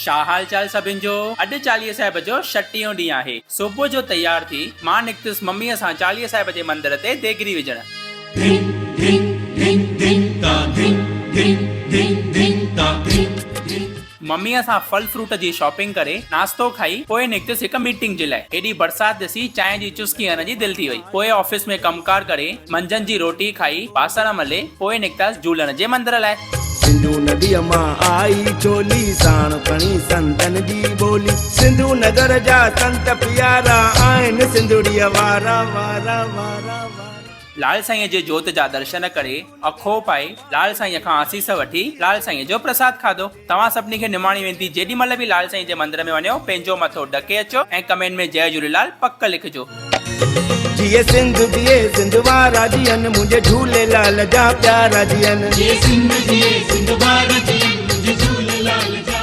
छा हाल चाल सभिनि जो। अॼु चालीहे साहिब जो 36हों ॾींहुं आहे। सुबुह जो तैयार थी मां निकतुसि मम्मीअ सां चालीहे साहिब जे मंदिर ते देगिरी विझण। मम्मीअ सां फल फ्रूट जी शॉपिंग करे नाश्तो खाई पोइ निकतुसि हिकु मीटिंग जे लाइ। एॾी बरसात ॾिसी चांहि जी चुस्की हणण जी दिलि थी वई। पोइ ऑफिस में कमकार करे मंझंदि जी रोटी खाई बासण मले पोइ निकतसि झूलण जे मंदिर लाइ। सिंधु नदीअ मां आई चोली साण खणी संतन जी बोली। सिंधु नगर जा संत प्यारा आहिनि सिंधुड़ीअ वारा वारा वारा। लाल साईं जे जोत जा दर्शन करे अखो पाए लाल साईं खां आसीस वठी लाल साईं जो प्रसाद खाधो। तव्हां सभिनी खे निमाणी वेंदी जेॾी महिल बि लाल साईं जे मंदिर में वञो पंहिंजो मथो ढके अचो ऐं कमेंट में जय झूलेलाल पक लिखजो। जिए सिंध वारा जियन मुंहिंजे झूलेलाल जा प्यारा जियन। जिए सिंध वारा जियन मुंहिंजे झूलेलाल जा